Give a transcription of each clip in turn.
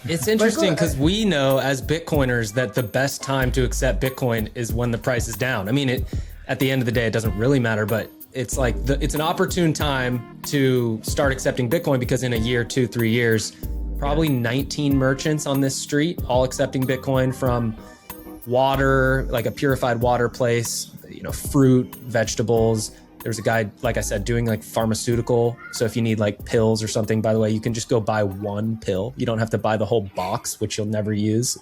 It's interesting because we know as Bitcoiners that the best time to accept Bitcoin is when the price is down. I mean, at the end of the day, it doesn't really matter, but it's like it's an opportune time to start accepting Bitcoin because in a year, 2-3 years, probably 19 merchants on this street all accepting Bitcoin, from water, like a purified water place, fruit, vegetables. There's a guy, like I said, doing like pharmaceutical. So if you need like pills or something, by the way, you can just go buy one pill. You don't have to buy the whole box, which you'll never use.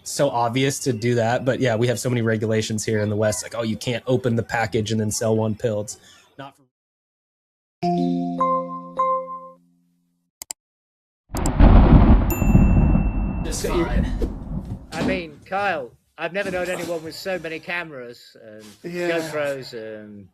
So obvious to do that. But yeah, we have so many regulations here in the West, like, oh, you can't open the package and then sell one pill. It's not for... Just fine. I mean, Kyle, I've never known anyone with so many cameras and GoPros and...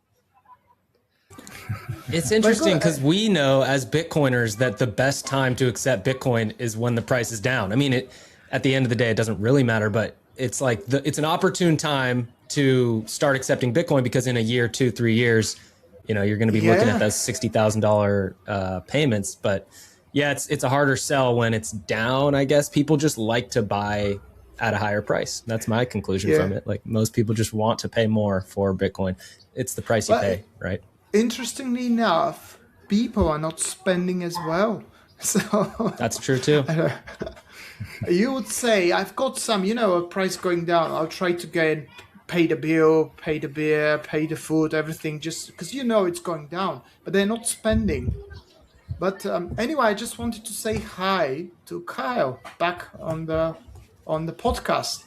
It's interesting because we know as Bitcoiners that the best time to accept Bitcoin is when the price is down. I mean, at the end of the day, it doesn't really matter, but it's like it's an opportune time to start accepting Bitcoin because in a year, 2-3 years, you're going to be looking at those $60,000 payments. But yeah, it's a harder sell when it's down. I guess people just like to buy at a higher price. That's my conclusion from it. Like most people just want to pay more for Bitcoin. It's the price you pay, right? Interestingly enough, people are not spending as well. So that's true too. You would say, I've got some, a price going down. I'll try to pay the bill, pay the beer, pay the food, everything, just because it's going down. But they're not spending. But anyway, I just wanted to say hi to Kyle back on the podcast.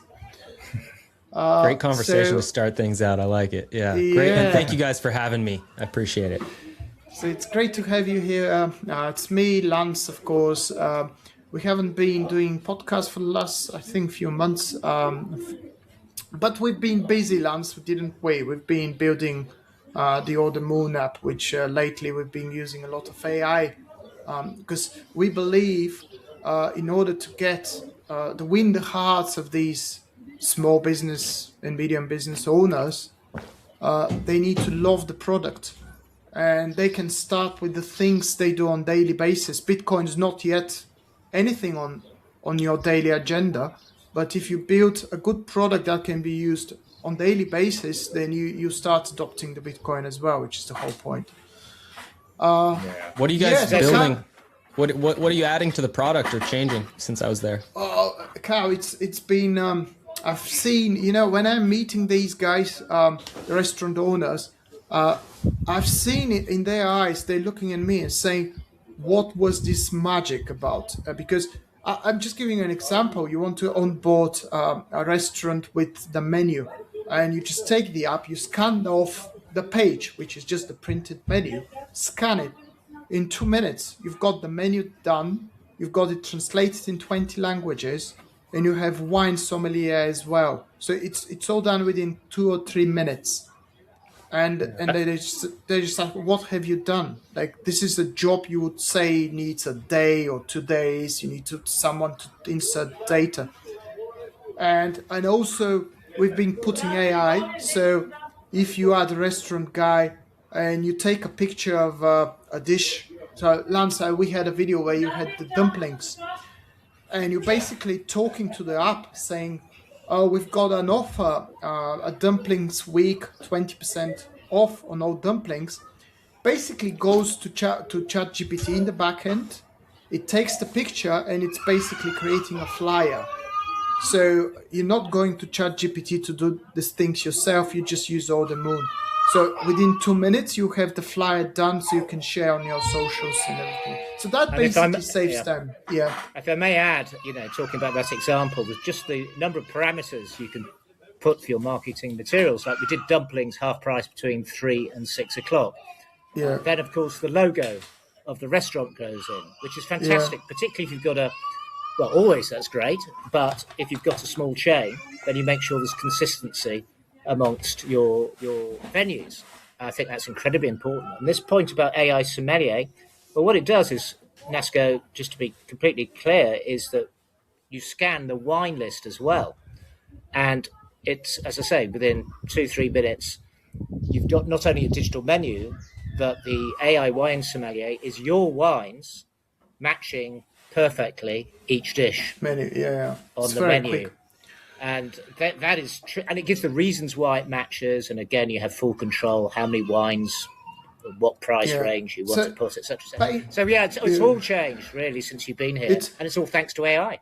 Great conversation to start things out. I like it. Yeah, great. And thank you guys for having me. I appreciate it. So it's great to have you here. It's me, Lance, of course. We haven't been doing podcasts for the last, I think, few months. But we've been busy, Lance, didn't we? We've been building the Order Moon app, which lately we've been using a lot of AI because we believe in order to to win the hearts of these small business and medium business owners, they need to love the product, and they can start with the things they do on daily basis. Bitcoin is not yet anything on your daily agenda, but if you build a good product that can be used on daily basis, then you start adopting the Bitcoin as well, which is the whole point. What are you guys building? What are you adding to the product or changing since I was there? Carl, it's been I've seen, when I'm meeting these guys, the restaurant owners, I've seen it in their eyes. They're looking at me and saying, what was this magic about? Because I'm just giving you an example. You want to onboard a restaurant with the menu, and you just take the app, you scan off the page, which is just the printed menu, scan it. In 2 minutes, you've got the menu done. You've got it translated in 20 languages. And you have wine sommelier as well. So it's all done within 2 or 3 minutes. And they're just like, what have you done? Like, this is a job you would say needs a day or 2 days. You need someone to insert data. And also, we've been putting AI. So if you are the restaurant guy and you take a picture of a dish. So Lance, we had a video where you had the dumplings. And you're basically talking to the app saying, oh, we've got an offer, a dumplings week, 20% off on all dumplings. Basically goes to ChatGPT in the back end. It takes the picture and it's basically creating a flyer. So you're not going to ChatGPT to do these things yourself. You just use Order Moon. So within 2 minutes, you have the flyer done so you can share on your socials and everything. So that basically saves time. Yeah. If I may add, talking about that example, with just the number of parameters you can put for your marketing materials, like we did dumplings half price between 3 and 6 o'clock. Yeah. Then, of course, the logo of the restaurant goes in, which is fantastic, particularly if you've got always that's great, but if you've got a small chain, then you make sure there's consistency amongst your venues. I think that's incredibly important. And this point about AI sommelier, well, what it does is, Nasco, just to be completely clear, is that you scan the wine list as well. And it's, as I say, within 2-3 minutes, you've got not only a digital menu, but the AI wine sommelier is your wines matching perfectly each dish Menu, yeah. on It's the very menu. quick. And that is and it gives the reasons why it matches. And again, you have full control how many wines, what price Yeah. range you want to So, put, etc. but So yeah, it's all changed really since you've been here, it's and it's all thanks to AI.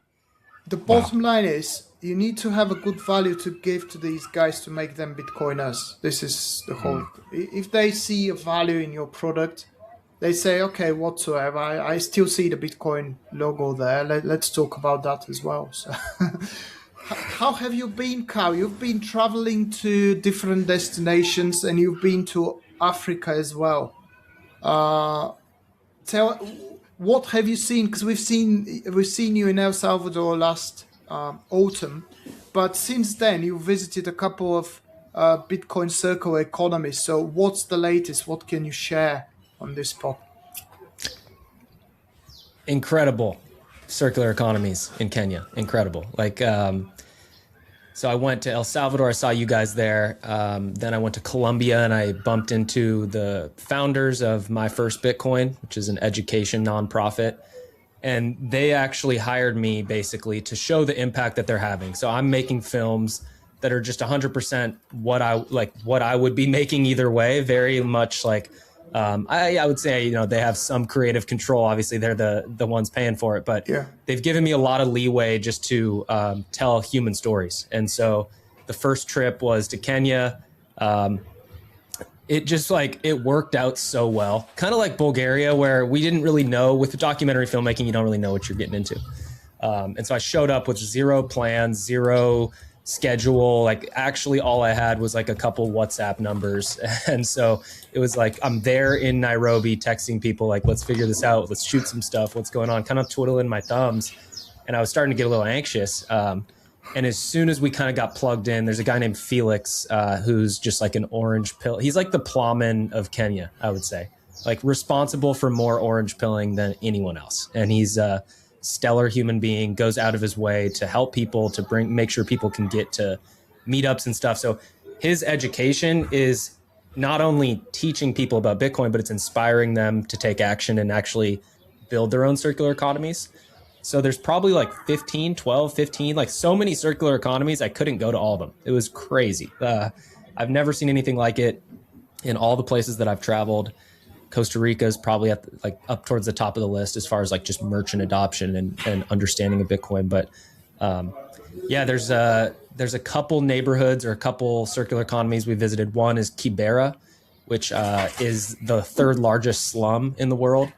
the Wow. bottom line is you need to have a good value to give to these guys to make them Bitcoiners. This is the whole. If they see a value in your product, they say, okay, whatsoever. I still see the Bitcoin logo there. Let's talk about that as well. So, how have you been, Cal? You've been traveling to different destinations, and you've been to Africa as well. Tell what have you seen? Because we've seen you in El Salvador last autumn, but since then you visited a couple of Bitcoin circle economies. So what's the latest? What can you share on this spot? Incredible circular economies in Kenya. Incredible. Like, so I went to El Salvador. I saw you guys there. Then I went to Colombia and I bumped into the founders of My First Bitcoin, which is an education nonprofit. And they actually hired me basically to show the impact that they're having. So I'm making films that are just 100% what I would be making either way. Very much like, I would say, you know, they have some creative control. Obviously, they're the ones paying for it, but Yeah. they've given me a lot of leeway just to tell human stories. And so the first trip was to Kenya. It just like it worked out so well, kind of like Bulgaria, where we didn't really know. With the documentary filmmaking, you don't really know what you're getting into. And so I showed up with zero plans, zero schedule. Like actually all I had was like a couple WhatsApp numbers. And so it was like, I'm there in Nairobi texting people like, let's figure this out. Let's shoot some stuff. What's going on? Kind of twiddling my thumbs. And I was starting to get a little anxious. And as soon as we kind of got plugged in, there's a guy named Felix, who's just like an orange pill. He's like the plowman of Kenya, I would say, like responsible for more orange pilling than anyone else. And he's stellar human being, goes out of his way to help people, to make sure people can get to meetups and stuff. So his education is not only teaching people about Bitcoin, but it's inspiring them to take action and actually build their own circular economies. So there's probably like 15, like so many circular economies. I couldn't go to all of them. It was crazy. I've never seen anything like it in all the places that I've traveled. Costa Rica is probably like up towards the top of the list as far as like just merchant adoption and understanding of Bitcoin. But yeah, there's a couple neighborhoods or a couple circular economies we visited. One is Kibera, which is the third largest slum in the world.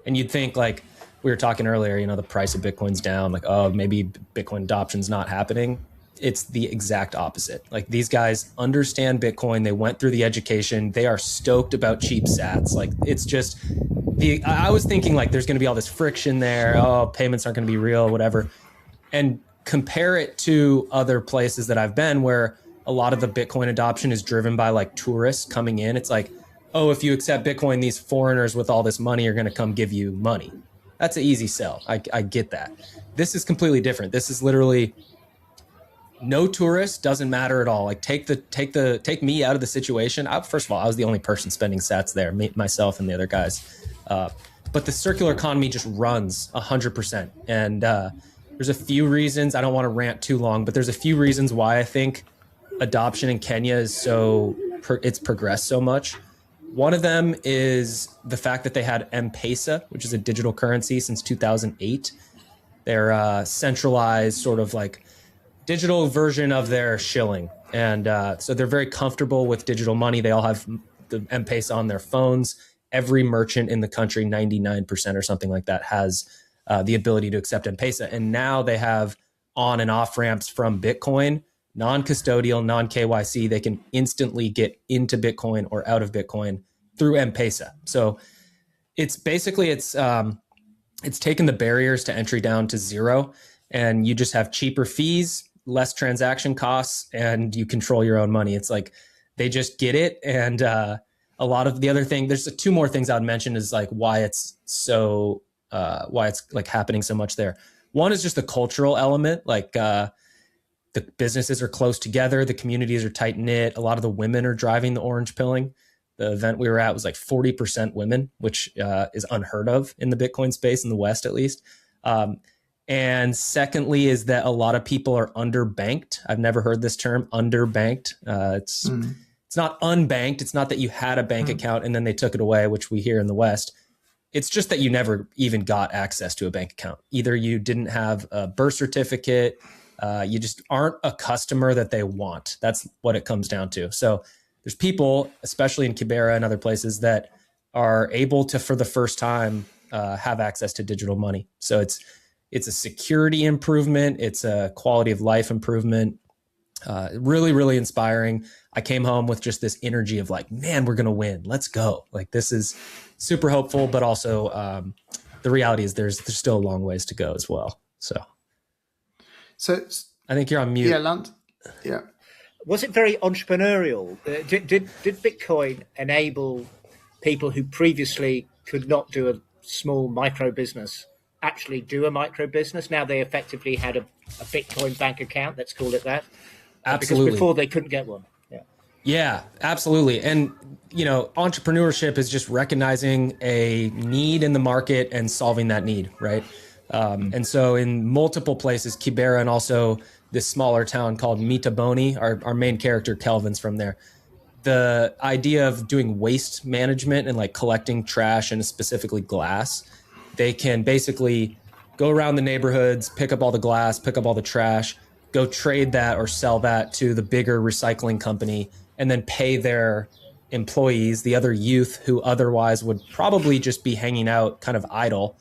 And you'd think like we were talking earlier, you know, the price of Bitcoin's down, like, oh, maybe Bitcoin adoption's not happening. It's the exact opposite. Like these guys understand Bitcoin. They went through the education. They are stoked about cheap sats. Like it's just I was thinking like there's going to be all this friction there. Oh, payments aren't going to be real, whatever. And compare it to other places that I've been where a lot of the Bitcoin adoption is driven by like tourists coming in. It's like, oh, if you accept Bitcoin, these foreigners with all this money are going to come give you money. That's an easy sell. I get that. This is completely different. This is literally no tourist, doesn't matter at all. Like take me out of the situation. First of all, I was the only person spending sats there, myself and the other guys. But the circular economy just runs 100%. And there's a few reasons. I don't want to rant too long, but there's a few reasons why I think adoption in Kenya is it's progressed so much. One of them is the fact that they had M-Pesa, which is a digital currency since 2008. They're centralized sort of like digital version of their shilling. And so they're very comfortable with digital money. They all have the M-Pesa on their phones. Every merchant in the country, 99% or something like that, has the ability to accept M-Pesa. And now they have on and off ramps from Bitcoin, non-custodial, non-KYC. They can instantly get into Bitcoin or out of Bitcoin through M-Pesa. So it's basically, it's taken the barriers to entry down to zero, and you just have cheaper fees, less transaction costs, and you control your own money. It's like they just get it. And a lot of the other thing, there's two more things I'd mention is like why it's like happening so much there. One is just the cultural element, like the businesses are close together, the communities are tight knit. A lot of the women are driving the orange pilling. The event we were at was like 40% women, which is unheard of in the Bitcoin space in the West, at least. And secondly, is that a lot of people are underbanked. I've never heard this term, underbanked. It's not unbanked. It's not that you had a bank account and then they took it away, which we hear in the West. It's just that you never even got access to a bank account. Either you didn't have a birth certificate, you just aren't a customer that they want. That's what it comes down to. So there's people, especially in Kibera and other places, that are able to, for the first time, have access to digital money. So it's a security improvement. It's a quality of life improvement. Really, really inspiring. I came home with just this energy of like, man, we're going to win. Let's go. Like, this is super hopeful, but also the reality is there's still a long ways to go as well. So I think you're on mute. Yeah, Land. Yeah. Was it very entrepreneurial? Did Bitcoin enable people who previously could not do a small micro business actually do a micro business? Now they effectively had a Bitcoin bank account, let's call it that. Absolutely. Because before they couldn't get one. Yeah, absolutely. And, entrepreneurship is just recognizing a need in the market and solving that need, right? And so in multiple places, Kibera and also this smaller town called Mitaboni, our main character, Kelvin's from there. The idea of doing waste management and like collecting trash and specifically glass, they can basically go around the neighborhoods, pick up all the glass, pick up all the trash, go trade that or sell that to the bigger recycling company, and then pay their employees, the other youth who otherwise would probably just be hanging out kind of idle,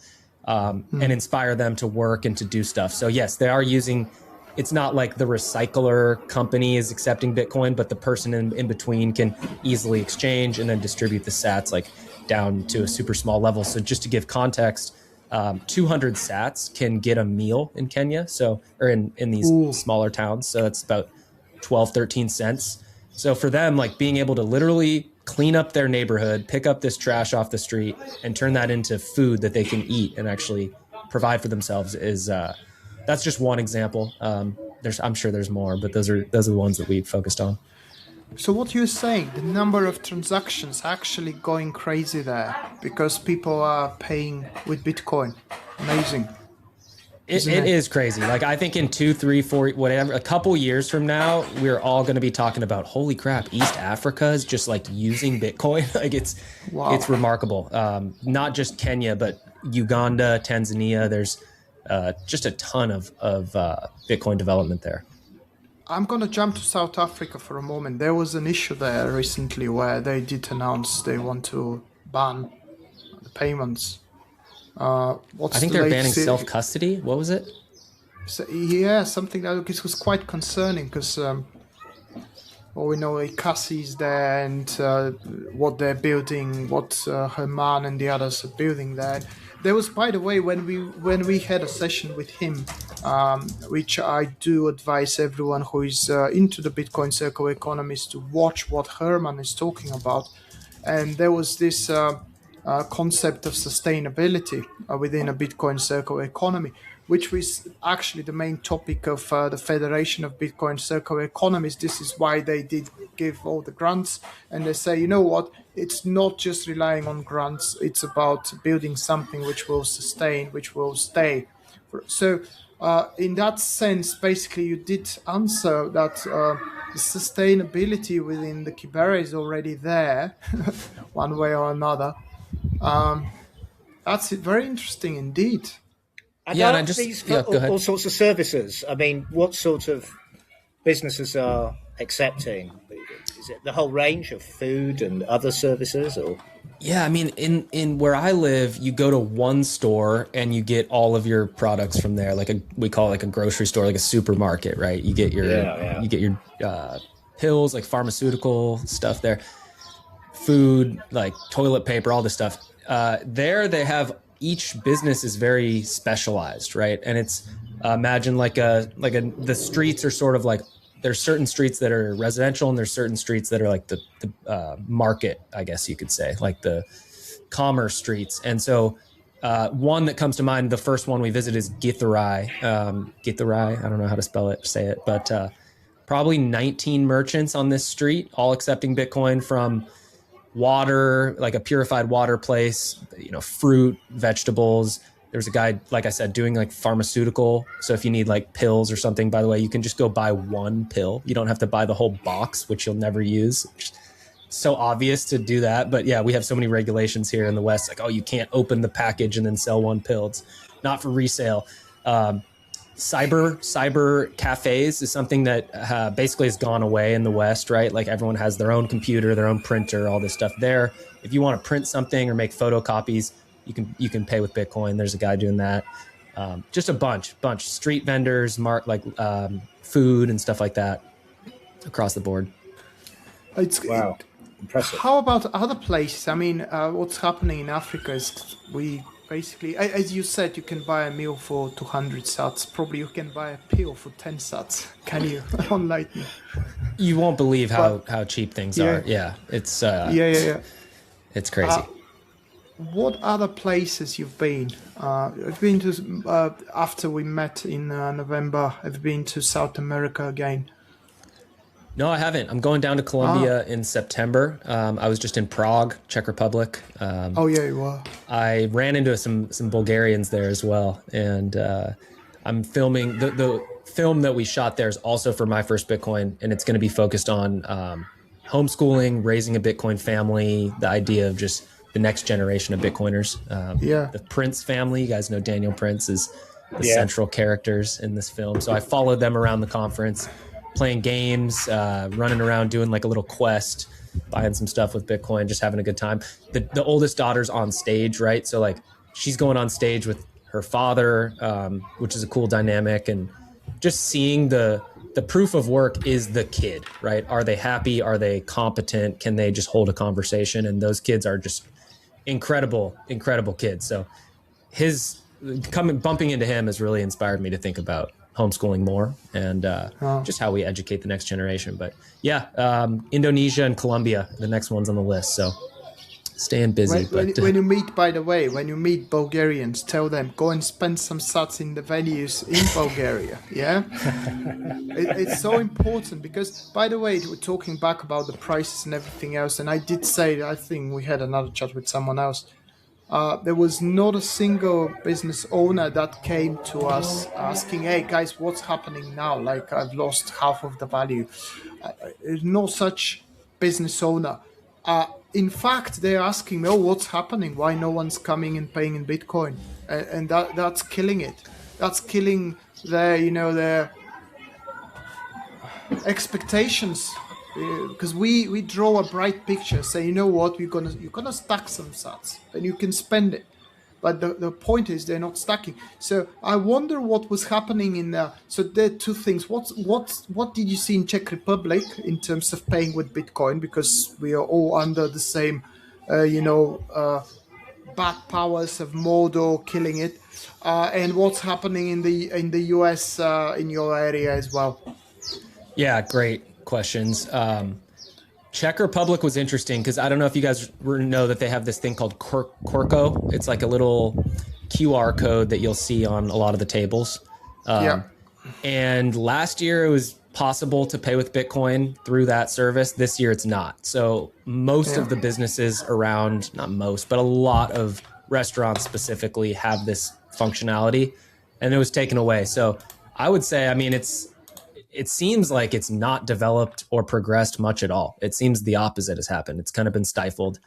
and inspire them to work and to do stuff. So yes, they are using, it's not like the recycler company is accepting Bitcoin, but the person in between can easily exchange and then distribute the sats like down to a super small level. So just to give context, 200 sats can get a meal in Kenya. So, or in these smaller towns. So that's about 12, 13 cents. So for them, like being able to literally clean up their neighborhood, pick up this trash off the street and turn that into food that they can eat and actually provide for themselves is, that's just one example. I'm sure there's more, but those are the ones that we focused on. So what you're saying, the number of transactions actually going crazy there because people are paying with Bitcoin. Amazing. It is crazy. Like I think in 2, 3, 4, whatever, a couple years from now, we're all going to be talking about, holy crap, East Africa is just like using Bitcoin. Like it's remarkable. Not just Kenya, but Uganda, Tanzania. There's just a ton of Bitcoin development there. I'm going to jump to South Africa for a moment. There was an issue there recently where they did announce they want to ban the payments. I think they're banning self-custody. What was it? So, yeah, something like this was quite concerning because, we know Ikasi is there and what they're building, what Herman and the others are building there. There was, by the way, when we had a session with him, which I do advise everyone who is into the Bitcoin circle economies to watch what Herman is talking about. And there was this concept of sustainability within a Bitcoin circle economy, which was actually the main topic of the Federation of Bitcoin Circle Economies. This is why they did give all the grants. And they say, you know what, it's not just relying on grants, it's about building something which will sustain, which will stay. So in that sense, basically you did answer that the sustainability within the Kibera is already there, one way or another. That's very interesting indeed. And all sorts of services. I mean, what sort of businesses are accepting? Is it the whole range of food and other services, or? Yeah, I mean, in where I live, you go to one store and you get all of your products from there. We call it like a grocery store, like a supermarket, right? You get your pills, like pharmaceutical stuff there, food, like toilet paper, all this stuff. There they have, each business is very specialized, right? And it's imagine the streets are sort of like, there's certain streets that are residential and there's certain streets that are like the market, I guess you could say, like the commerce streets. And so one that comes to mind, the first one we visited is Githurai. Githurai, I don't know how to say it, but probably 19 merchants on this street, all accepting Bitcoin, from water, like a purified water place, fruit, vegetables. There's a guy, like I said, doing like pharmaceutical. So if you need like pills or something, by the way, you can just go buy one pill. You don't have to buy the whole box, which you'll never use. So obvious to do that. But yeah, we have so many regulations here in the West. Like, oh, you can't open the package and then sell one pill. It's not for resale. Cyber cafes is something that basically has gone away in the West, right? Like everyone has their own computer, their own printer, all this stuff there. If you want to print something or make photocopies, you can pay with Bitcoin. There's a guy doing that. Just a bunch street vendors, food and stuff like that across the board. Wow. Impressive. How about other places? I mean, what's happening in Africa is we basically, as you said, you can buy a meal for 200 sats. Probably you can buy a pill for 10 sats. Can you? On Lightning. You won't believe how cheap things are. Yeah, it's it's crazy. What other places you've been? I've been to after we met in November. I've been to South America again. No, I haven't. I'm going down to Colombia in September. I was just in Prague, Czech Republic. Oh yeah, you were. I ran into some Bulgarians there as well, and I'm filming the film that we shot there is also for My First Bitcoin, and it's going to be focused on homeschooling, raising a Bitcoin family, the idea of just the next generation of Bitcoiners. The Prince family, you guys know Daniel Prince is the central characters in this film. So I followed them around the conference, playing games, running around doing like a little quest, buying some stuff with Bitcoin, just having a good time. The oldest daughter's on stage, right? So like she's going on stage with her father, which is a cool dynamic. And just seeing the proof of work is the kid, right? Are they happy? Are they competent? Can they just hold a conversation? And those kids are just incredible kids. So bumping into him has really inspired me to think about homeschooling more and just how we educate the next generation. But Indonesia and Colombia, the next ones on the list. So staying busy. When you meet, by the way, when you meet Bulgarians, tell them, go and spend some sats in the venues in Bulgaria. Yeah. It's so important because, by the way, we're talking back about the prices and everything else. And I did say, I think we had another chat with someone else. There was not a single business owner that came to us asking, hey guys, what's happening now? Like I've lost half of the value. There's no such business owner. In fact, they're asking me, oh, what's happening? Why no one's coming and paying in Bitcoin? And that's killing it. That's killing their expectations. Because we draw a bright picture, say, you know what, you're gonna stack some sats and you can spend it, but the point is they're not stacking. So I wonder what was happening in there. So there are two things. What did you see in Czech Republic in terms of paying with Bitcoin? Because we are all under the same, bad powers of Mordor killing it, and what's happening in the US in your area as well. Yeah, great questions. Czech Republic was interesting because I don't know if you guys know that they have this thing called Corco. It's like a little QR code that you'll see on a lot of the tables. And last year it was possible to pay with Bitcoin through that service. This year it's not. So most of the businesses around, not most, but a lot of restaurants specifically have this functionality, and it was taken away. So I would say, I mean, it seems like it's not developed or progressed much at all. It seems the opposite has happened. It's kind of been stifled.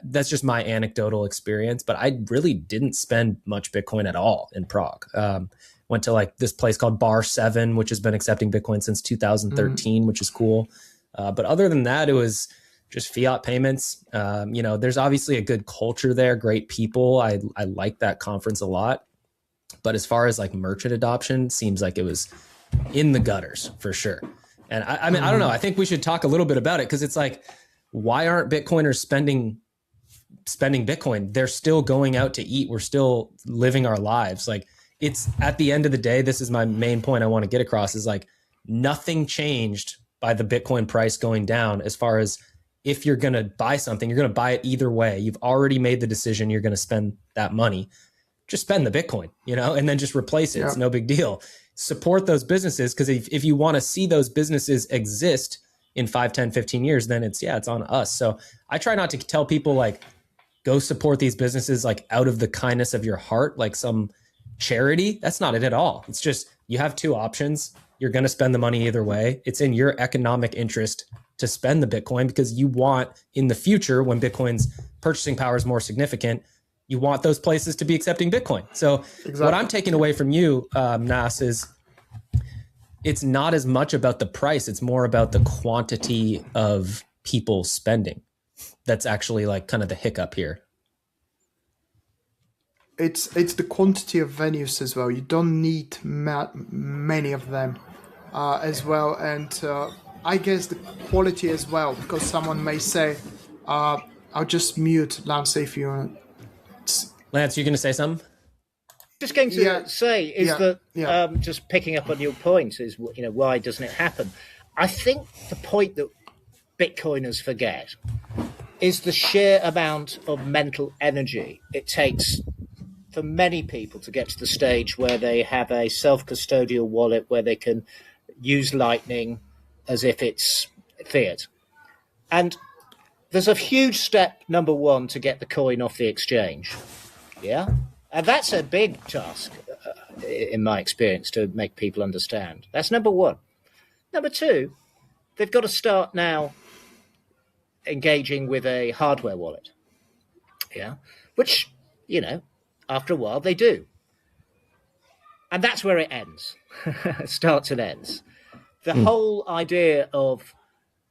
That's just my anecdotal experience, but I really didn't spend much Bitcoin at all in Prague. Went to like this place called Bar 7, which has been accepting Bitcoin since 2013, which is cool. But other than that, it was just fiat payments. There's obviously a good culture there, great people. I like that conference a lot. But as far as like merchant adoption, seems like it was in the gutters for sure. And I mean, I don't know. I think we should talk a little bit about it because it's like, why aren't Bitcoiners spending Bitcoin? They're still going out to eat. We're still living our lives. Like it's at the end of the day, this is my main point I want to get across is like nothing changed by the Bitcoin price going down as far as if you're going to buy something, you're going to buy it either way. You've already made the decision you're going to spend that money. Just spend the Bitcoin, and then just replace it. Yeah. It's no big deal. Support those businesses because if you want to see those businesses exist in 5, 10, 15 years, then it's on us. So I try not to tell people like, go support these businesses like out of the kindness of your heart, like some charity. That's not it at all. It's just you have two options. You're going to spend the money either way. It's in your economic interest to spend the Bitcoin because you want in the future, when Bitcoin's purchasing power is more significant, you want those places to be accepting Bitcoin. So what I'm taking away from you, Nas, is it's not as much about the price. It's more about the quantity of people spending. That's actually like kind of the hiccup here. It's the quantity of venues as well. You don't need many of them as well. And I guess the quality as well, because someone may say, I'll just mute Lance if you want. Lance, you're going to say something? Just going to say is that just picking up on your point is, why doesn't it happen? I think the point that Bitcoiners forget is the sheer amount of mental energy it takes for many people to get to the stage where they have a self-custodial wallet where they can use Lightning as if it's fiat. And there's a huge step, number one, to get the coin off the exchange. Yeah? And that's a big task, in my experience, to make people understand. That's number one. Number two, they've got to start now engaging with a hardware wallet. Yeah? Which, after a while they do. And that's where it ends. Starts and ends. The whole idea of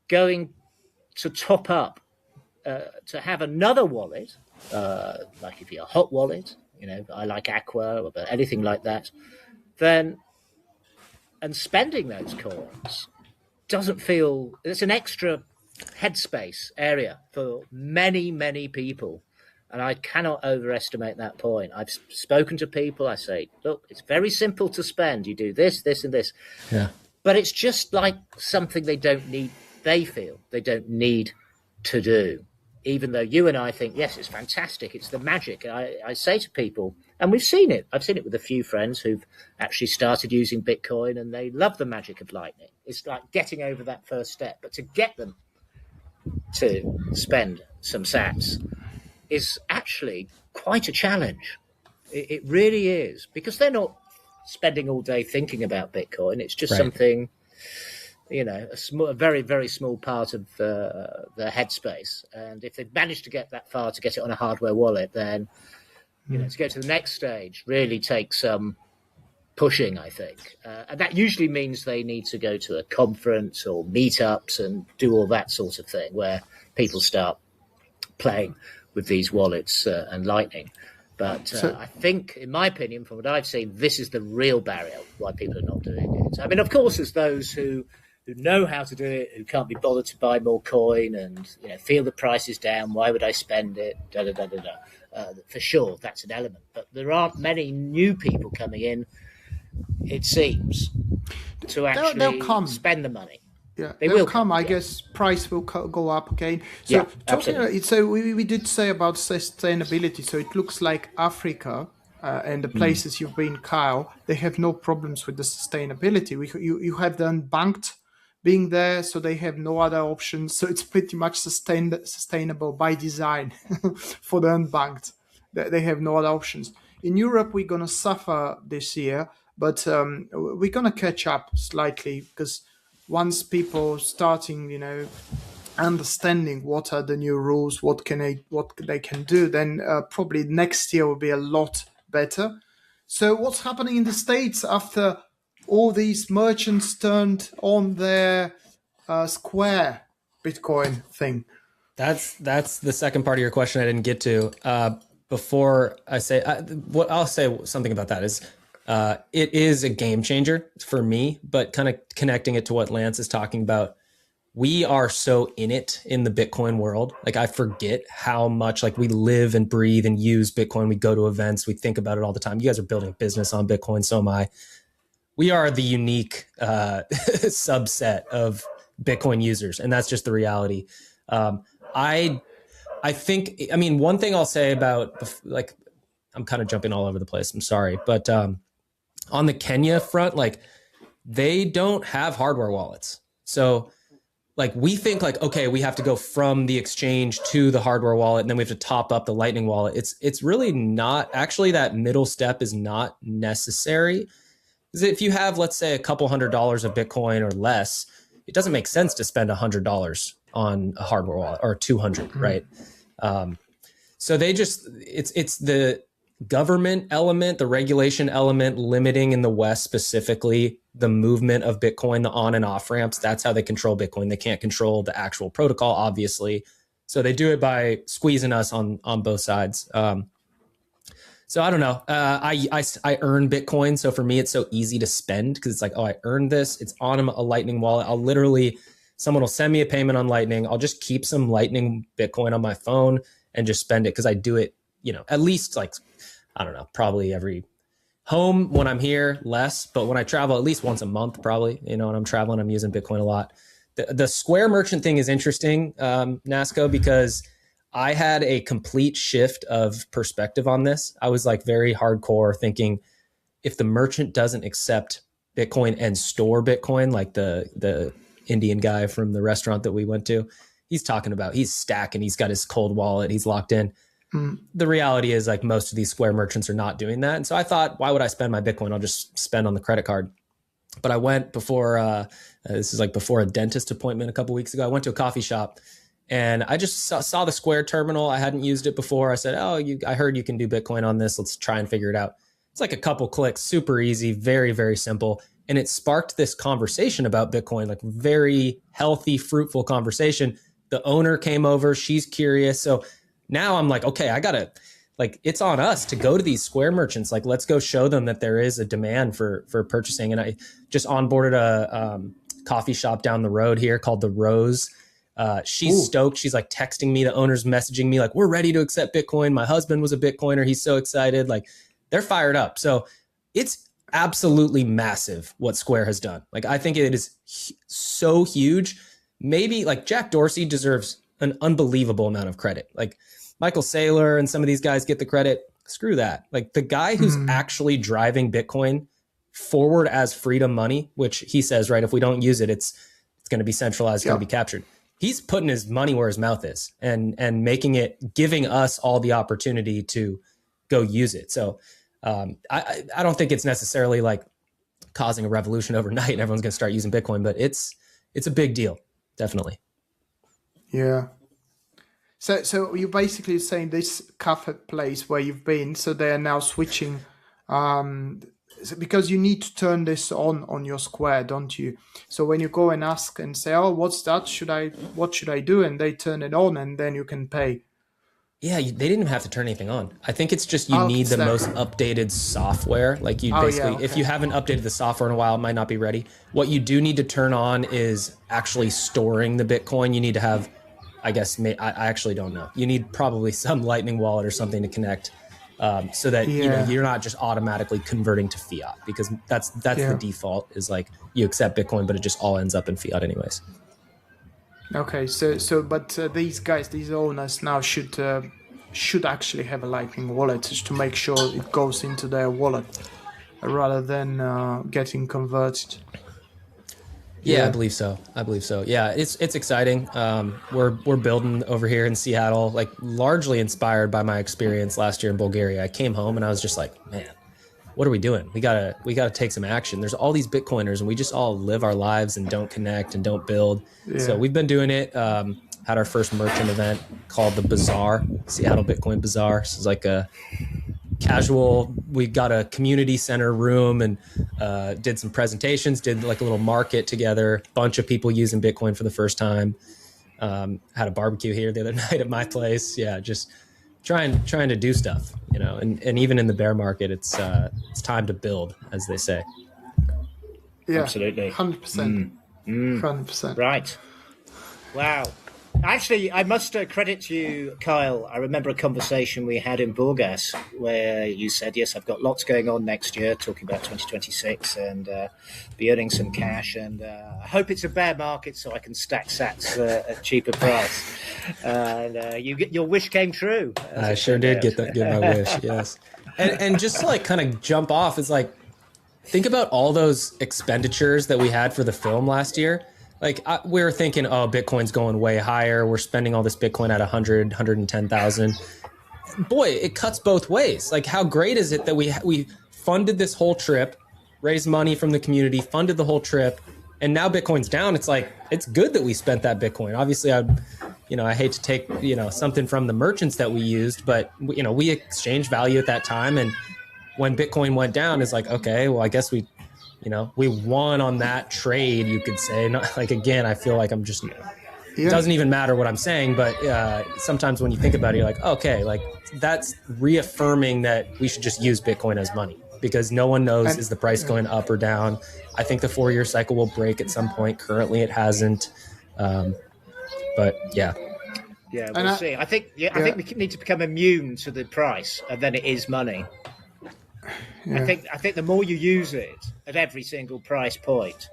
going to top up, to have another wallet, like if you're a hot wallet, I like Aqua or anything like that, then, and spending those coins doesn't feel, it's an extra headspace area for many, many people. And I cannot overestimate that point. I've spoken to people. I say, look, it's very simple to spend. You do this, this, and this. Yeah. But it's just like something they feel they don't need to do. Even though you and I think, yes, it's fantastic. It's the magic. I say to people, and we've seen it. I've seen it with a few friends who've actually started using Bitcoin and they love the magic of Lightning. It's like getting over that first step. But to get them to spend some sats is actually quite a challenge. It really is, because they're not spending all day thinking about Bitcoin. It's just something, a very, very small part of their headspace. And if they've managed to get that far to get it on a hardware wallet, then, to go to the next stage really takes some pushing, I think. And that usually means they need to go to a conference or meetups and do all that sort of thing where people start playing with these wallets and Lightning. But I think, in my opinion, from what I've seen, this is the real barrier why people are not doing it. I mean, of course, there's those who know how to do it, who can't be bothered to buy more coin and feel the price is down. Why would I spend it? For sure, that's an element. But there aren't many new people coming in, it seems, to actually spend the money. Yeah, they'll come. I guess price will go up again. So, we did say about sustainability. So it looks like Africa and the places you've been, Kyle, they have no problems with the sustainability. You have the unbanked being there, so they have no other options. So it's pretty much sustainable by design for the unbanked. They have no other options. In Europe, we're going to suffer this year, but we're going to catch up slightly because once people starting, understanding what are the new rules, what they can do, then probably next year will be a lot better. So what's happening in the States after all these merchants turned on their Square Bitcoin thing? That's the second part of your question I didn't get to. Before I say what I'll say something about that is it is a game changer for me, but kind of connecting it to what Lance is talking about. We are so in it in the Bitcoin world. Like I forget how much like we live and breathe and use Bitcoin. We go to events. We think about it all the time. You guys are building a business on Bitcoin. So am I. We are the unique subset of Bitcoin users. And that's just the reality. I think, I mean, one thing I'll say about like, I'm kind of jumping all over the place. I'm sorry. But on the Kenya front, like they don't have hardware wallets. So like we think like, okay, we have to go from the exchange to the hardware wallet and then we have to top up the Lightning wallet. It's really not, actually that middle step is not necessary. Because if you have, let's say, a couple $100s of Bitcoin or less, it doesn't make sense to spend $100 on a hardware wallet, or 200, right? So they just, it's the government element, the regulation element limiting in the West specifically the movement of Bitcoin, the on and off ramps. That's how they control Bitcoin. They can't control the actual protocol, obviously. So they do it by squeezing us on both sides. So I don't know. I earn Bitcoin. So for me, it's so easy to spend because it's like, oh, I earned this. It's on a Lightning wallet. I'll literally, someone will send me a payment on Lightning. I'll just keep some Lightning Bitcoin on my phone and just spend it because I do it, at least like, I don't know, probably every home when I'm here, less, but when I travel at least once a month, probably, when I'm traveling, I'm using Bitcoin a lot. The Square merchant thing is interesting, Nasco, because I had a complete shift of perspective on this. I was like very hardcore thinking if the merchant doesn't accept Bitcoin and store Bitcoin, like the Indian guy from the restaurant that we went to, he's talking about, he's stacking, he's got his cold wallet, he's locked in. The reality is like most of these Square merchants are not doing that. And so I thought, why would I spend my Bitcoin? I'll just spend on the credit card. But I went before, this is like before a dentist appointment a couple weeks ago. I went to a coffee shop and I just saw the Square terminal. I hadn't used it before. I said, I heard you can do Bitcoin on this. Let's try and figure it out. It's like a couple clicks, super easy, very, very simple. And it sparked this conversation about Bitcoin, like very healthy, fruitful conversation. The owner came over. She's curious. So now I'm like, okay, I gotta, like, it's on us to go to these Square merchants. Like, let's go show them that there is a demand for purchasing. And I just onboarded a coffee shop down the road here called The Rose. She's stoked. She's like texting me. The owner's messaging me like, we're ready to accept Bitcoin. My husband was a Bitcoiner. He's so excited. Like, they're fired up. So it's absolutely massive what Square has done. Like, I think it is so huge. Maybe like Jack Dorsey deserves an unbelievable amount of credit. Like, Michael Saylor and some of these guys get the credit. Screw that. Like, the guy who's actually driving Bitcoin forward as freedom money, which he says, right, if we don't use it, it's going to be centralized, going to be captured. He's putting his money where his mouth is and making it, giving us all the opportunity to go use it. So I don't think it's necessarily like causing a revolution overnight and everyone's going to start using Bitcoin, but it's a big deal. Definitely. Yeah. So you're basically saying this cafe place where you've been, so they are now switching, because you need to turn this on your Square, don't you? So when you go and ask and say, oh, what's that? What should I do? And they turn it on and then you can pay. Yeah, they didn't even have to turn anything on. I think it's just you need the most updated software. Like you basically, if you haven't updated the software in a while, it might not be ready. What you do need to turn on is actually storing the Bitcoin. You need to have, I guess, I actually don't know. You need probably some Lightning wallet or something to connect so that you're not just automatically converting to fiat, because that's the default is like you accept Bitcoin, but it just all ends up in fiat anyways. Okay, but these guys, these owners now should actually have a Lightning wallet just to make sure it goes into their wallet rather than getting converted. Yeah, I believe so. Yeah, it's exciting. We're building over here in Seattle, like largely inspired by my experience last year in Bulgaria. I came home and I was just like, man, what are we doing? We gotta take some action. There's all these Bitcoiners and we just all live our lives and don't connect and don't build. Yeah. So we've been doing it. Had our first merchant event called the Bazaar, Seattle Bitcoin Bazaar. So it's like a casual, we got a community center room and did some presentations, did like a little market together, bunch of people using Bitcoin for the first time. Had a barbecue here the other night at my place. Yeah, just trying to do stuff, and even in the bear market, it's time to build, as they say. Yeah, absolutely. 100%. 100%. Right. Wow. Actually, I must credit you, Kyle. I remember a conversation we had in Burgas where you said, yes, I've got lots going on next year, talking about 2026 and be earning some cash. And I hope it's a bear market so I can stack sats at a cheaper price. And your wish came true. I sure did get my wish, yes. And just to like kind of jump off, is like, think about all those expenditures that we had for the film last year. we were thinking, oh, Bitcoin's going way higher. We're spending all this Bitcoin at 100, 110,000. Boy, it cuts both ways. Like, how great is it that we funded this whole trip, raised money from the community, funded the whole trip, and now Bitcoin's down. It's like, it's good that we spent that Bitcoin. Obviously, I hate to take, something from the merchants that we used, but we exchanged value at that time. And when Bitcoin went down, it's like, okay, well, I guess we won on that trade, you could say. Not, like, again, I feel like I'm just, it doesn't even matter what I'm saying, but sometimes when you think about it, you're like, okay, like that's reaffirming that we should just use Bitcoin as money, because no one knows, is the price going up or down? I think the 4-year cycle will break at some point. Currently it hasn't. But yeah. Yeah, we'll see. I think we need to become immune to the price, and then it is money. Yeah. I think the more you use it at every single price point,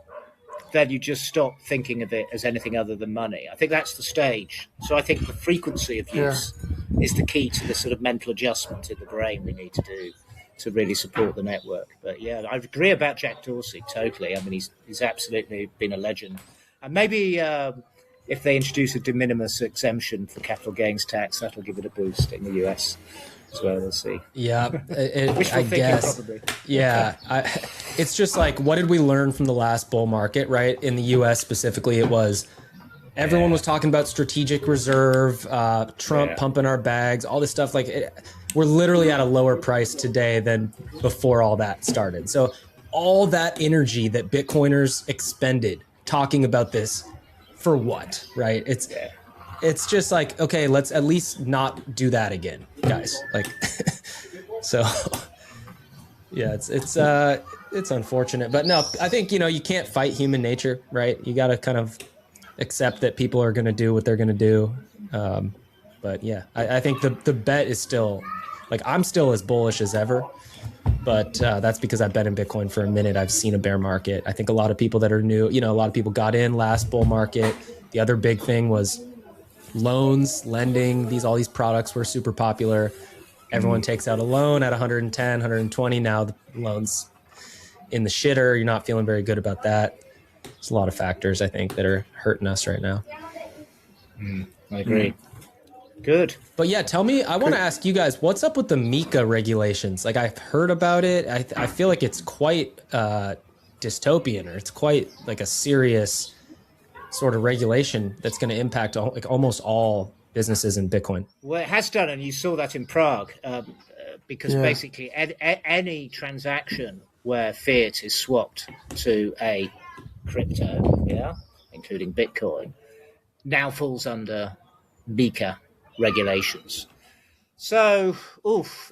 then you just stop thinking of it as anything other than money. I think that's the stage. So I think the frequency of use is the key to the sort of mental adjustment in the brain we need to do to really support the network. But yeah, I agree about Jack Dorsey totally. I mean, he's absolutely been a legend. And maybe if they introduce a de minimis exemption for capital gains tax, that'll give it a boost in the US. Well, we'll see. Yeah, I guess. Probably. Yeah, it's just like, what did we learn from the last bull market, right? In the U.S. specifically, it was everyone was talking about strategic reserve, Trump pumping our bags, all this stuff. Like, we're literally at a lower price today than before all that started. So all that energy that Bitcoiners expended talking about this, for what, right? It's just like, okay, let's at least not do that again, guys. Like, so yeah, it's unfortunate, but no, I think, you can't fight human nature, right? You got to kind of accept that people are going to do what they're going to do. But yeah, I think the bet is still, like, I'm still as bullish as ever, but that's because I've been in Bitcoin for a minute. I've seen a bear market. I think a lot of people that are new, a lot of people got in last bull market. The other big thing was loans, lending, all these products were super popular. Everyone takes out a loan at 110, 120. Now the loan's in the shitter. You're not feeling very good about that. There's a lot of factors, I think, that are hurting us right now. I agree. Good. But yeah, tell me, I want to ask you guys, what's up with the MiCA regulations? Like, I've heard about it. I feel like it's quite dystopian, or it's quite like a serious sort of regulation that's going to impact almost all businesses in Bitcoin. Well, it has done, and you saw that in Prague, because basically any transaction where fiat is swapped to a crypto, including Bitcoin, now falls under MiCA regulations. So,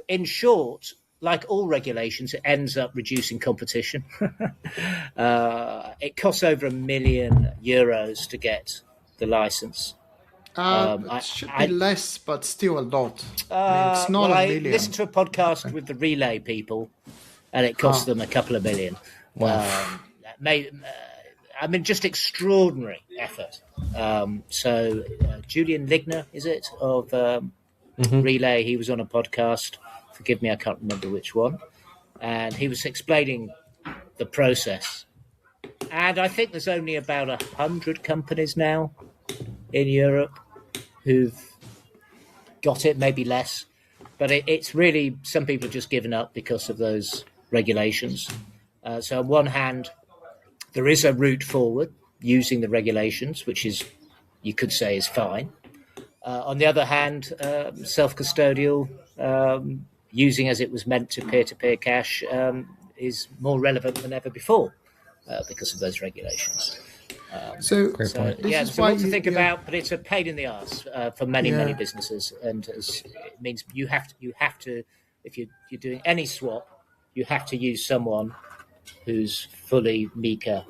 in short, like all regulations, it ends up reducing competition. It costs over €1 million to get the license. It should be less, but still a lot. It's not a million. I listened to a podcast with the Relay people, and it cost them a couple of million. Wow. Just extraordinary effort. So Julian Ligner, is it, of Relay, he was on a podcast. Forgive me, I can't remember which one. And he was explaining the process. And I think there's only about 100 companies now in Europe who've got it, maybe less. But it's really, some people have just given up because of those regulations. So on one hand, there is a route forward using the regulations, which is, you could say, is fine. On the other hand, self-custodial, using as it was meant to peer-to-peer cash, is more relevant than ever before because of those regulations. Great point. There's a lot to think about, but it's a pain in the ass for many businesses, and it means you have to, if you're doing any swap, you have to use someone who's fully MiCA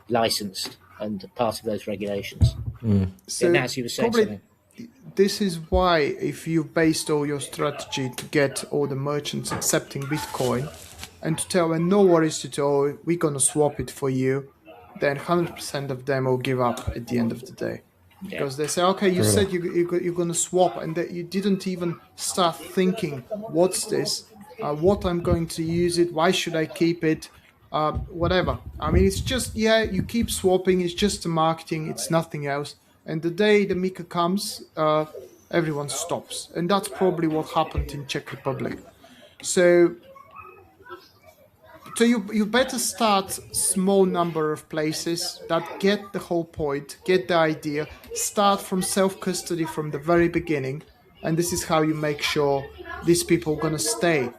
licensed and part of those regulations. So and as you were saying something. This is why, if you based all your strategy to get all the merchants accepting Bitcoin and to tell them no worries at all, we're going to swap it for you, then 100% of them will give up at the end of the day. Because they say, okay, you said you're going to swap, and that you didn't even start thinking, what's this? What I'm going to use it? Why should I keep it? whatever. I mean, it's just, yeah, you keep swapping. It's just the marketing. It's nothing else. And the day the Mika comes, everyone stops. And that's probably what happened in Czech Republic. So you better start small number of places that get the whole point, get the idea, start from self-custody from the very beginning, and this is how you make sure these people are going to stay.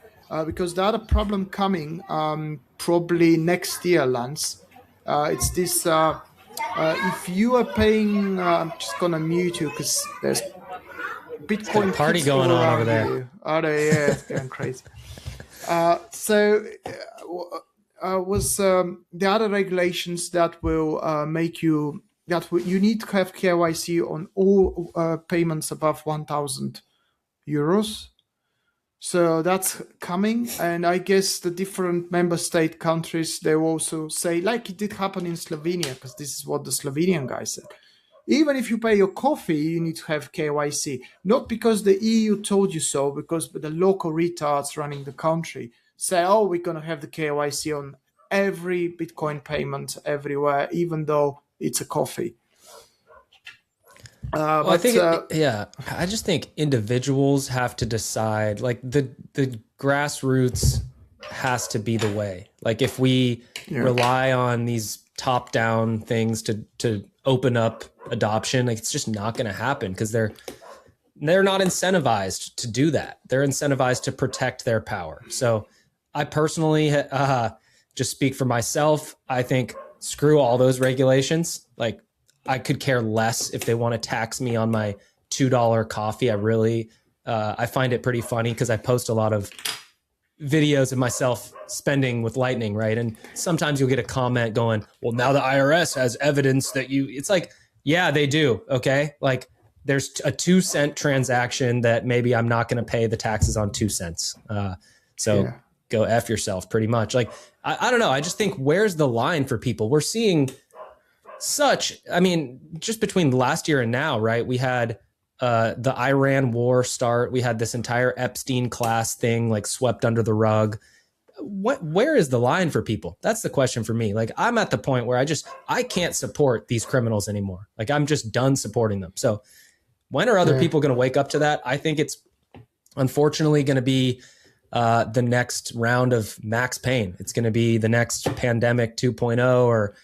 Because the other problem coming probably next year, Lance, it's this, if you are paying, I'm just going to mute you because there's Bitcoin party kids going all on around over there. you. Oh, yeah, it's going crazy. Was the other regulations that will make you you need to have KYC on all payments above 1,000 euros. So that's coming, and I guess the different member state countries, they will also say, like it did happen in Slovenia, because this is what the Slovenian guy said. Even if you pay your coffee, you need to have KYC. Not because the EU told you so, because the local retards running the country say, oh, we're going to have the KYC on every Bitcoin payment everywhere, even though it's a coffee. Well, I think, I just think individuals have to decide, like the grassroots has to be the way. Like if we rely on these top-down things to open up adoption, like it's just not going to happen because they're not incentivized to do that. They're incentivized to protect their power. So I personally just speak for myself. I think screw all those regulations. Like I could care less if they want to tax me on my $2 coffee. I really, I find it pretty funny because I post a lot of videos of myself spending with Lightning, right? And sometimes you'll get a comment going, well, now the IRS has evidence that it's like, yeah, they do. Okay. Like there's a 2-cent transaction that maybe I'm not going to pay the taxes on 2 cents. Go F yourself pretty much. Like, I don't know. I just think where's the line for people? We're seeing just between last year and now, right? We had the Iran war start. We had this entire Epstein class thing like swept under the rug. Where is the line for people? That's the question for me. Like I'm at the point where I can't support these criminals anymore. Like I'm just done supporting them. So when are other people going to wake up to that? I think it's unfortunately going to be the next round of Max Payne. It's going to be the next pandemic 2.0 or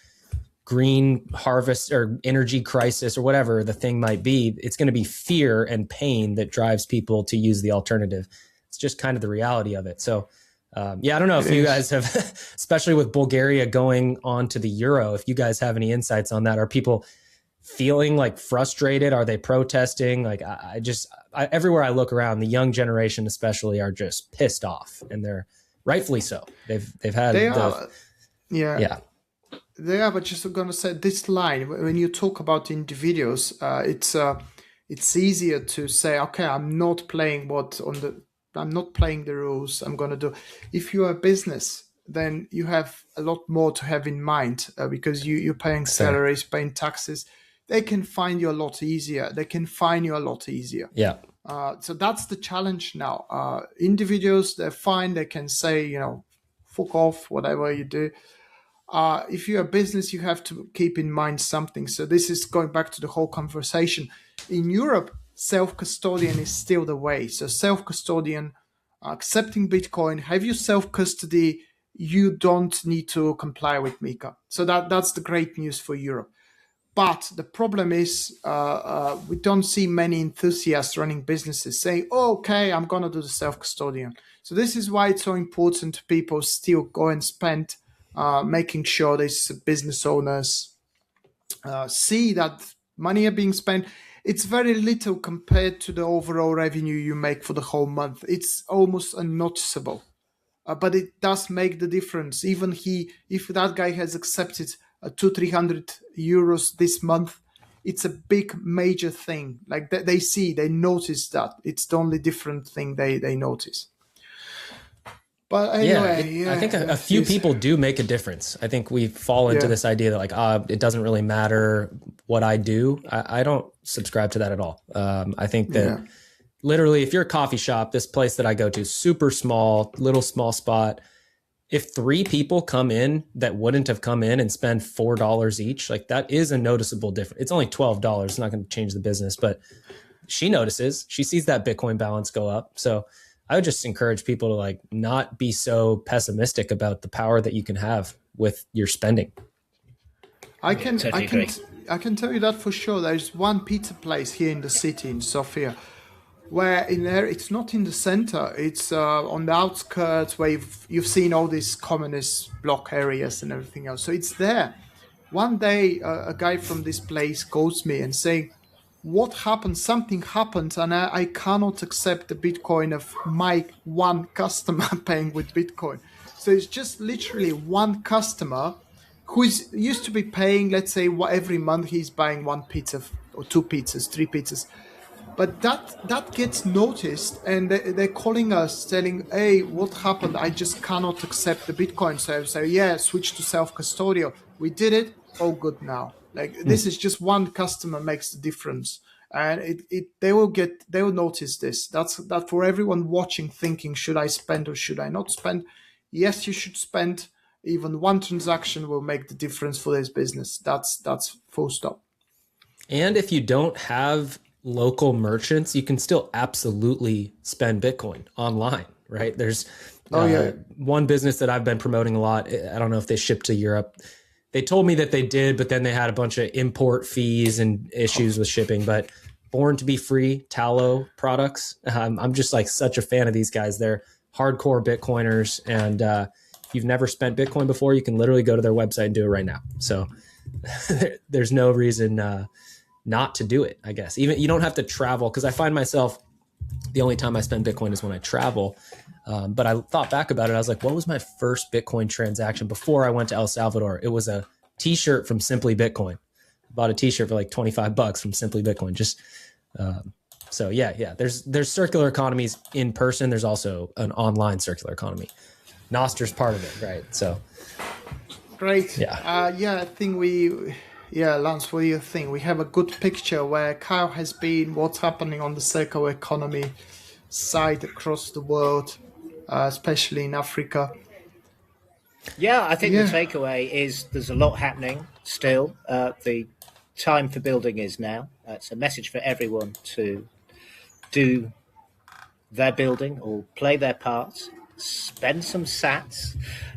green harvest or energy crisis or whatever the thing might be. It's going to be fear and pain that drives people to use the alternative. It's just kind of the reality of it. So I don't know if you guys have, especially with Bulgaria going on to the euro, if you guys have any insights on that. Are people feeling like frustrated? Are they protesting? Like everywhere I look around, the young generation especially are just pissed off, and they're rightfully so. They've had They are, but just going to say this line, when you talk about individuals, it's easier to say, okay, I'm not playing the rules. I'm going to do. If you're a business, then you have a lot more to have in mind because you're paying salaries, paying taxes. They can find you a lot easier. They can fine you a lot easier. Yeah. So that's the challenge now. Individuals, they're fine. They can say, fuck off, whatever you do. If you're a business, you have to keep in mind something. So this is going back to the whole conversation. In Europe, self-custodian is still the way. So self-custodian, accepting Bitcoin, have you self-custody, you don't need to comply with MiCA. So that's the great news for Europe. But the problem is we don't see many enthusiasts running businesses saying, oh, okay, I'm going to do the self-custodian. So this is why it's so important people still go and spend making sure these business owners see that money are being spent. It's very little compared to the overall revenue you make for the whole month. It's almost unnoticeable, but it does make the difference. Even if that guy has accepted 200-300 euros this month, it's a big major thing. Like they notice that. It's the only different thing they notice. But anyway, I think a few people do make a difference. I think we fall into this idea that like, it doesn't really matter what I do. I don't subscribe to that at all. I think that literally if you're a coffee shop, this place that I go to, super small, little small spot, if 3 people come in that wouldn't have come in and spend $4 each, like that is a noticeable difference. It's only $12. It's not going to change the business, but she notices, she sees that Bitcoin balance go up. So I would just encourage people to like not be so pessimistic about the power that you can have with your spending. I can Totally I can agree. I can tell you that for sure. There's one pizza place here in the city in Sofia, where in there it's not in the center. It's on the outskirts where you've seen all these communist block areas and everything else. So it's there. One day, a guy from this place calls me and saying, "What happened? Something happened, and I cannot accept the Bitcoin of my one customer paying with Bitcoin." So it's just literally one customer who is used to be paying, let's say, every month he's buying one pizza or 2 pizzas, 3 pizzas. But that gets noticed, and they're calling us, telling, "Hey, what happened? I just cannot accept the Bitcoin." So I say, "Yeah, switch to self-custodial." We did it. All good now. Like this is just one customer makes the difference, and they will notice this. That for everyone watching, thinking, should I spend or should I not spend? Yes, you should spend. Even one transaction will make the difference for this business. That's full stop. And if you don't have local merchants, you can still absolutely spend Bitcoin online, right? There's one business that I've been promoting a lot. I don't know if they ship to Europe. They told me that they did, but then they had a bunch of import fees and issues with shipping. But Born to be Free, Tallow products. I'm just like such a fan of these guys. They're hardcore Bitcoiners. And if you've never spent Bitcoin before, you can literally go to their website and do it right now. So there's no reason not to do it, I guess. Even you don't have to travel, because I find myself, the only time I spend Bitcoin is when I travel. But I thought back about it. I was like, what was my first Bitcoin transaction before I went to El Salvador? It was a t-shirt from Simply Bitcoin. I bought a t-shirt for like $25 from Simply Bitcoin. Just so yeah. There's circular economies in person. There's also an online circular economy. Noster's part of it, right? So great. Yeah. I think Lance, what do you think? We have a good picture where Kyle has been, what's happening on the circular economy side across the world, especially in Africa. Yeah, I think the takeaway is there's a lot happening still. The time for building is now. It's a message for everyone to do their building or play their parts, spend some sats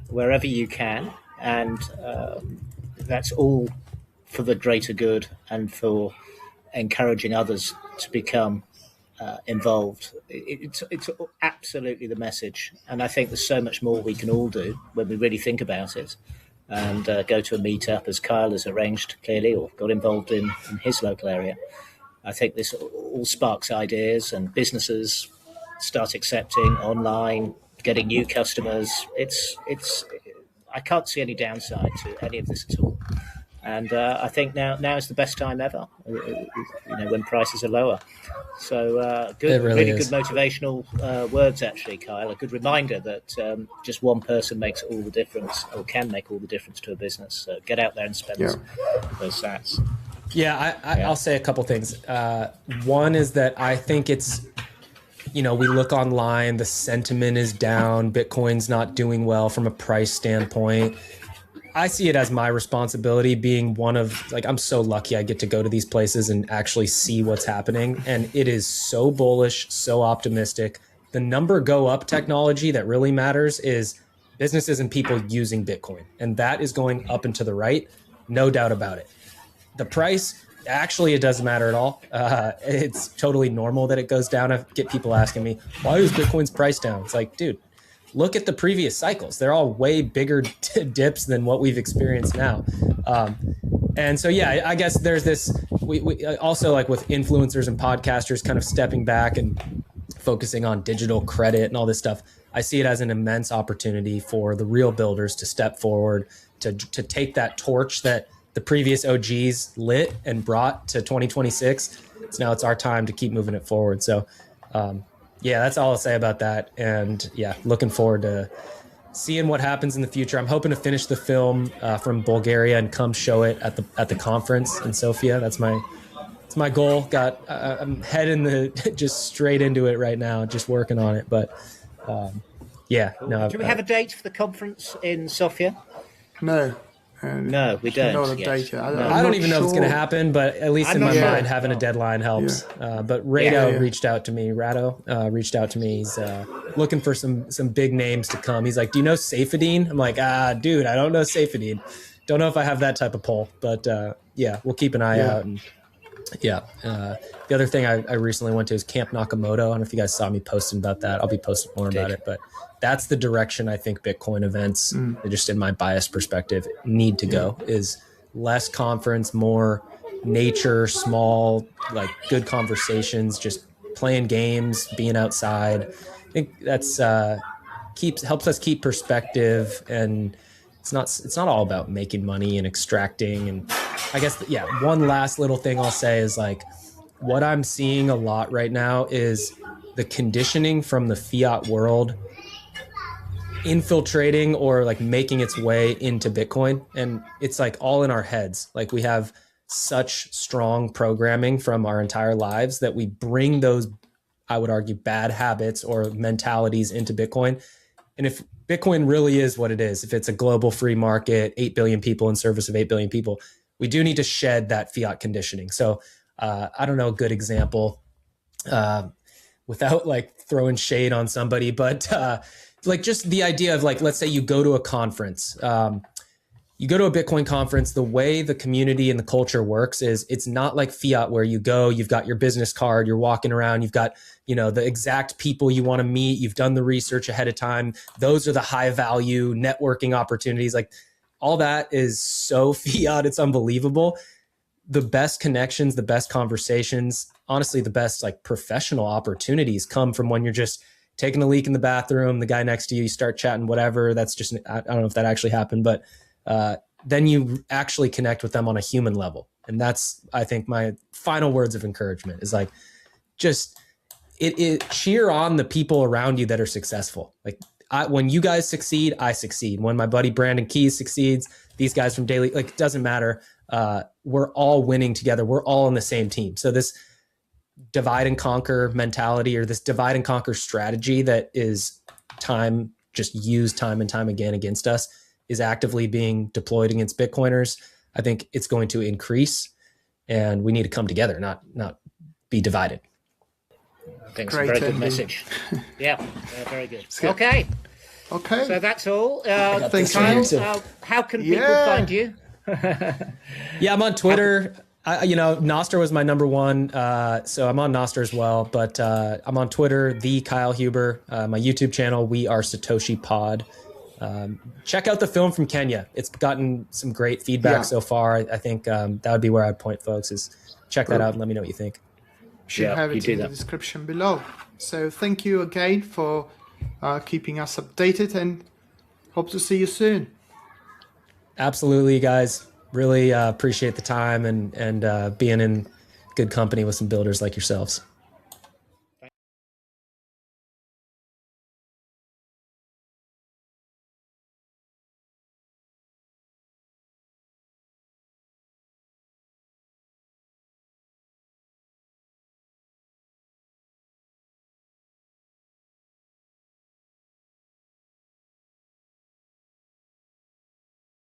wherever you can, and that's all for the greater good and for encouraging others to become involved. It's absolutely the message, and I think there's so much more we can all do when we really think about it, and go to a meetup as Kyle has arranged clearly, or got involved in his local area. I think this all sparks ideas, and businesses start accepting online, getting new customers. It's I can't see any downside to any of this at all. And I think now is the best time ever, when prices are lower. So good, really really is. good motivational words, actually, Kyle. A good reminder that just one person makes all the difference, or can make all the difference to a business. So get out there and spend those sats. Yeah, I'll say a couple things. One is that I think it's, we look online, the sentiment is down, Bitcoin's not doing well from a price standpoint. I see it as my responsibility, being one of, I'm so lucky I get to go to these places and actually see what's happening. And it is so bullish, so optimistic. The number go up technology that really matters is businesses and people using Bitcoin. And that is going up and to the right, no doubt about it. The price, actually, it doesn't matter at all. It's totally normal that it goes down. I get people asking me, why is Bitcoin's price down? It's like, dude, look at the previous cycles. They're all way bigger dips than what we've experienced now. And so, I guess there's this, we also, like with influencers and podcasters kind of stepping back and focusing on digital credit and all this stuff. I see it as an immense opportunity for the real builders to step forward, to take that torch that the previous OGs lit and brought to 2026. So now it's our time to keep moving it forward. So, that's all I'll say about that. And looking forward to seeing what happens in the future. I'm hoping to finish the film from Bulgaria and come show it at the conference in Sofia. That's my goal. I'm heading just straight into it right now, just working on it. But Yeah, Cool. no. Do we have a date for the conference in Sofia? No. No, we don't. Not a yet. date yet. No. I don't even know if it's going to happen, but at least I'm in my not sure. mind, having a deadline helps. But Rado reached out to me. Reached out to me. He's looking for some big names to come. He's like, "Do you know Saifedean?" I'm like, dude, I don't know Saifedean. Don't know if I have that type of pull, but yeah, we'll keep an eye out. And yeah, the other thing I recently went to is Camp Nakamoto. I don't know if you guys saw me posting about that. I'll be posting more about it, but that's the direction I think Bitcoin events, just in my biased perspective, need to go, is less conference, more nature, small, like good conversations, just playing games, being outside. I think that's helps us keep perspective, and it's not all about making money and extracting. And I guess, one last little thing I'll say is like, what I'm seeing a lot right now is the conditioning from the fiat world infiltrating or like making its way into Bitcoin. And it's like all in our heads. Like we have such strong programming from our entire lives that we bring those, I would argue, bad habits or mentalities into Bitcoin. And if Bitcoin really is what it is, if it's a global free market, 8 billion people in service of 8 billion people, we do need to shed that fiat conditioning. So I don't know a good example without like throwing shade on somebody, but like just the idea of like, let's say you go to a conference, you go to a Bitcoin conference, the way the community and the culture works is it's not like fiat where you go, you've got your business card, you're walking around, you've got, the exact people you want to meet, you've done the research ahead of time. Those are the high value networking opportunities. Like all that is so fiat, it's unbelievable. The best connections, the best conversations, honestly, the best like professional opportunities come from when you're just taking a leak in the bathroom, the guy next to you start chatting, whatever. That's just, I don't know if that actually happened, but then you actually connect with them on a human level. And that's, I think, my final words of encouragement is like, just it cheer on the people around you that are successful. Like when you guys succeed, I succeed. When my buddy Brandon Keys succeeds, these guys from Daily, like it doesn't matter. We're all winning together. We're all on the same team. So this divide and conquer mentality, or this divide and conquer strategy that is just used time and time again against us, is actively being deployed against Bitcoiners. I think it's going to increase, and we need to come together, not be divided. I think it's a very good message. Yeah, very good. Okay. So that's all. Thanks, Kyle, how can people find you? Yeah, I'm on Twitter. Nostr was my number one, so I'm on Nostr as well. But I'm on Twitter, the Kyle Huber. My YouTube channel, We Are Satoshi Pod. Check out the film from Kenya. It's gotten some great feedback so far. I think that would be where I'd point folks, is check that out and let me know what you think. Should have it in the description below. So thank you again for keeping us updated, and hope to see you soon. Absolutely, guys. Really appreciate the time and being in good company with some builders like yourselves.